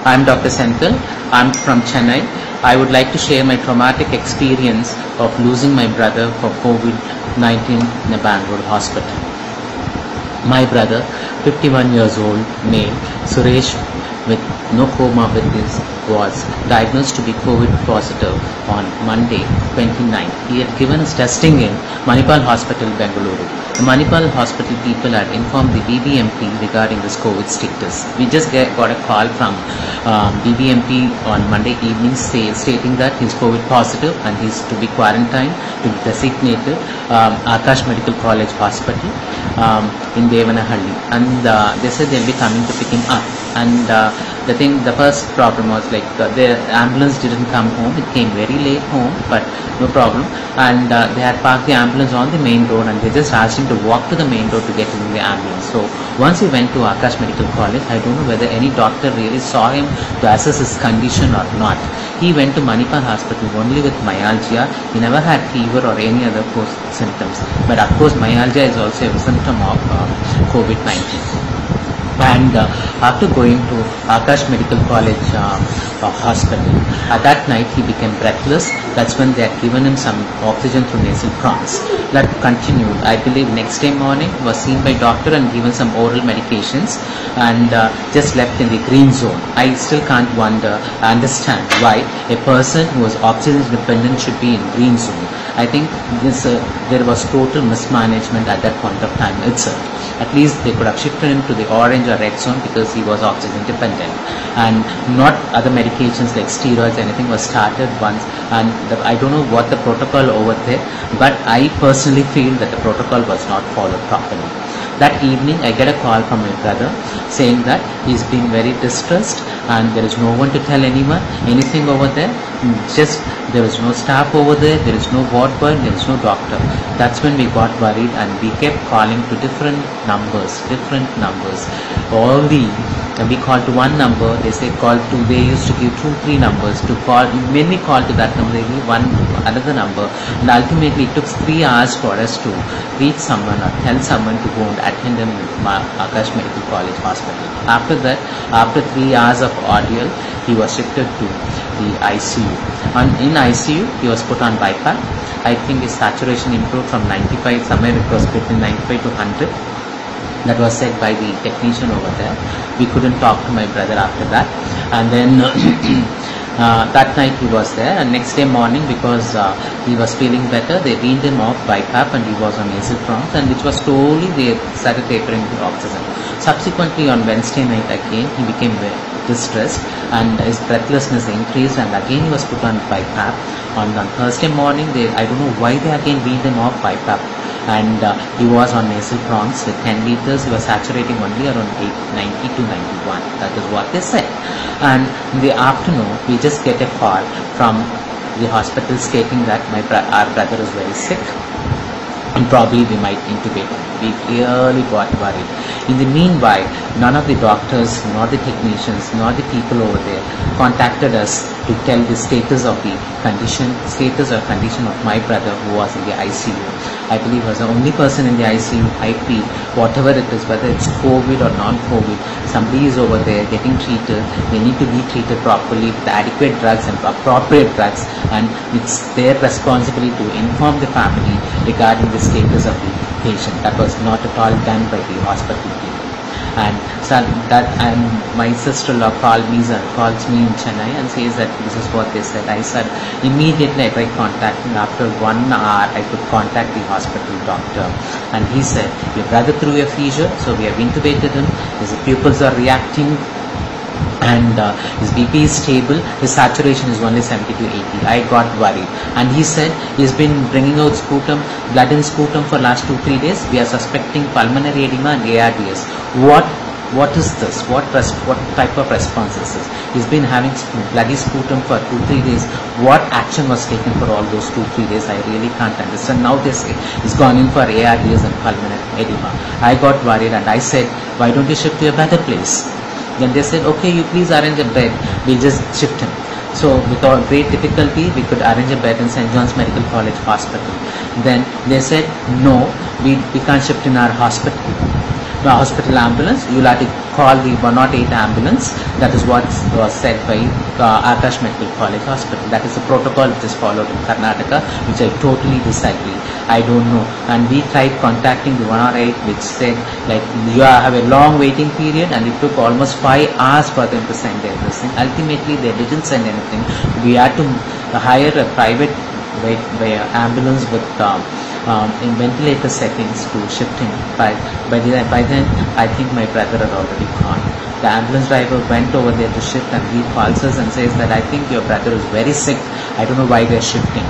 I'm Dr. Senthil. I'm from Chennai. I would like to share my traumatic experience of losing my brother for COVID-19 in a Bangalore hospital. My brother, 51 years old, male, Suresh, with no comorbidities, was diagnosed to be COVID positive on Monday, 29th. He had given his testing in Manipal Hospital, Bangalore. The Manipal Hospital people had informed the BBMP regarding this COVID status. We just got a call from BBMP on Monday evening stating that he's COVID positive and he's to be quarantined to be designated Akash Medical College Hospital in Devanahalli, and they said they'll be coming to pick him up. And the first problem was the ambulance didn't come home. It came very late home, but no problem. And they had parked the ambulance on the main road, and they just asked him to walk to the main road to get in the ambulance. So once he went to Akash Medical College, I don't know whether any doctor really saw him to assess his condition or not. He went to Manipal Hospital only with myalgia. He never had fever or any other post symptoms. But of course, myalgia is also a symptom of COVID-19. And after going to Akash Medical College Hospital, that night he became breathless. That's when they had given him some oxygen through nasal prongs. That continued. I believe next day morning was seen by doctor and given some oral medications, and just left in the green zone. I still can't understand why a person who was oxygen dependent should be in green zone. I think there was total mismanagement at that point of time itself. At least they could have shifted him to the orange or red zone because he was oxygen dependent, and not other medications like steroids. Anything was started once, and I don't know what the protocol over there, but I personally feel that the protocol was not followed properly. That evening I get a call from my brother saying that he's been very distressed and there is no one to tell anyone anything over there. Just there is no staff over there, there is no ward boy, there is no doctor. That's when we got worried, and we kept calling to different numbers. We called to one number, they say call to, they used to give 2-3 numbers to call. When we called to that number, they gave another number, and ultimately it took 3 hours for us to reach someone or tell someone to go and attend him in Akash Medical College Hospital. After that, after 3 hours of ordeal, he was shifted to the ICU, and in ICU he was put on BiPAP. I think his saturation improved from 95, somewhere it was between 95 to 100. That was said by the technician over there. We couldn't talk to my brother after that, and then that night he was there, and next day morning, because he was feeling better, they weaned him off BiPAP and he was on nasal prongs, and which was slowly they started tapering the oxygen. Subsequently on Wednesday night again he became very distressed and his breathlessness increased, and again he was put on BiPAP. On Thursday morning, I don't know why they again weaned him off BiPAP, and he was on nasal prongs with 10 liters. He was saturating only around 90 to 91. That is what they said. And in the afternoon, we just get a call from the hospital stating that our brother is very sick and probably we might intubate him. We really got worried. In the meanwhile, none of the doctors, nor the technicians, nor the people over there contacted us to tell the status of condition of my brother who was in the ICU. I believe I was the only person in the ICU. I feel whatever it is, whether it's COVID or non-COVID, somebody is over there getting treated. They need to be treated properly with adequate drugs and appropriate drugs, and it's their responsibility to inform the family regarding the status of the patient. That was not at all done by the hospital people. And my sister-in-law calls me in Chennai and says that this is what they said. I said immediately I tried contacting. After 1 hour I could contact the hospital doctor, and he said your brother threw a seizure, so we have intubated him. His pupils are reacting, and his BP is stable. His saturation is only 70 to 80. I got worried, and he said he's been bringing out blood in sputum for last 2-3 days. We are suspecting pulmonary edema and ARDS. What is this? What type of response is this? He's been having bloody sputum for 2-3 days. What action was taken for all those 2-3 days? I really can't understand. Now they say he's gone in for ARDS and pulmonary edema. I got worried, and I said, why don't you shift to a better place? Then they said, okay, you please arrange a bed. We'll just shift him. So without great difficulty, we could arrange a bed in St. John's Medical College Hospital. Then they said, no, we can't shift in our hospital. hospital ambulance, you'll have to call the 108 ambulance. That is what was said by Akash Medical College Hospital. That is the protocol which is followed in Karnataka, which I totally disagree. I don't know. And we tried contacting the 108, which said like you have a long waiting period, and it took almost 5 hours for them to send everything. Ultimately, they didn't send anything. We had to hire a private ambulance with in ventilator settings to shift him. By then, I think my brother had already gone. The ambulance driver went over there to shift, and he calls us and says that I think your brother is very sick. I don't know why they're shifting.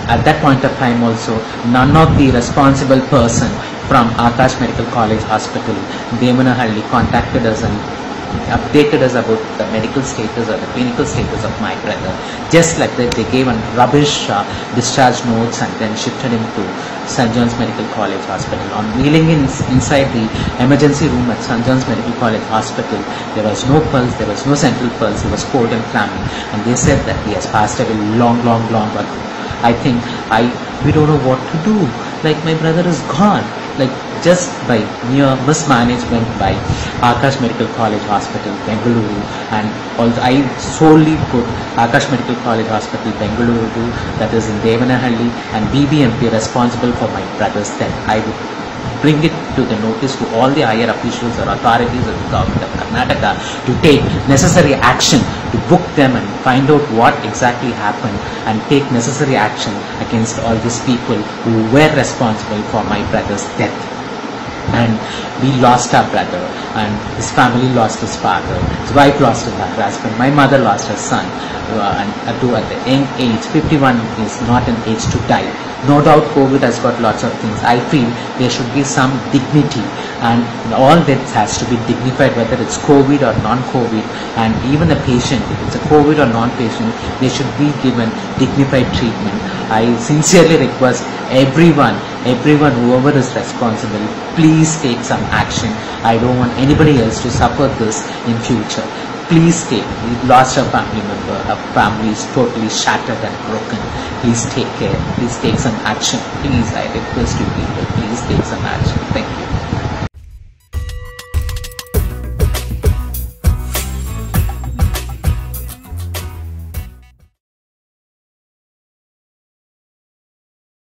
At that point of time also, none of the responsible person from Akash Medical College Hospital, Devanahalli, contacted us and updated us about the medical status or the clinical status of my brother. Just like that, they gave a rubbish discharge notes and then shifted him to St. John's Medical College Hospital. On wheeling inside the emergency room at St. John's Medical College Hospital, there was no pulse, there was no central pulse, he was cold and clammy, and they said that he has passed away long ago. I think we don't know what to do. Like, my brother is gone. Like, just by mere mismanagement by Akash Medical College Hospital, Bangalore, and also I solely put Akash Medical College Hospital, Bangalore, that is in Devanahalli, and BBMP responsible for my brother's death. I would bring it to the notice to all the higher officials or authorities of the government of Karnataka to take necessary action to book them and find out what exactly happened and take necessary action against all these people who were responsible for my brother's death. And we lost our brother, and his family lost his father, his wife lost her husband, my mother lost her son, and at the young age. 51 is not an age to die. No doubt COVID has got lots of things. I feel there should be some dignity, and all deaths has to be dignified, whether it's COVID or non-COVID, and even a patient, if it's a COVID or non-patient, they should be given dignified treatment. I sincerely request everyone, whoever is responsible, please take some action. I don't want anybody else to suffer this in future. Please take, we lost a family member, our family is totally shattered and broken. Please take care, please take some action. Please, I request you people, please take some action. Thank you.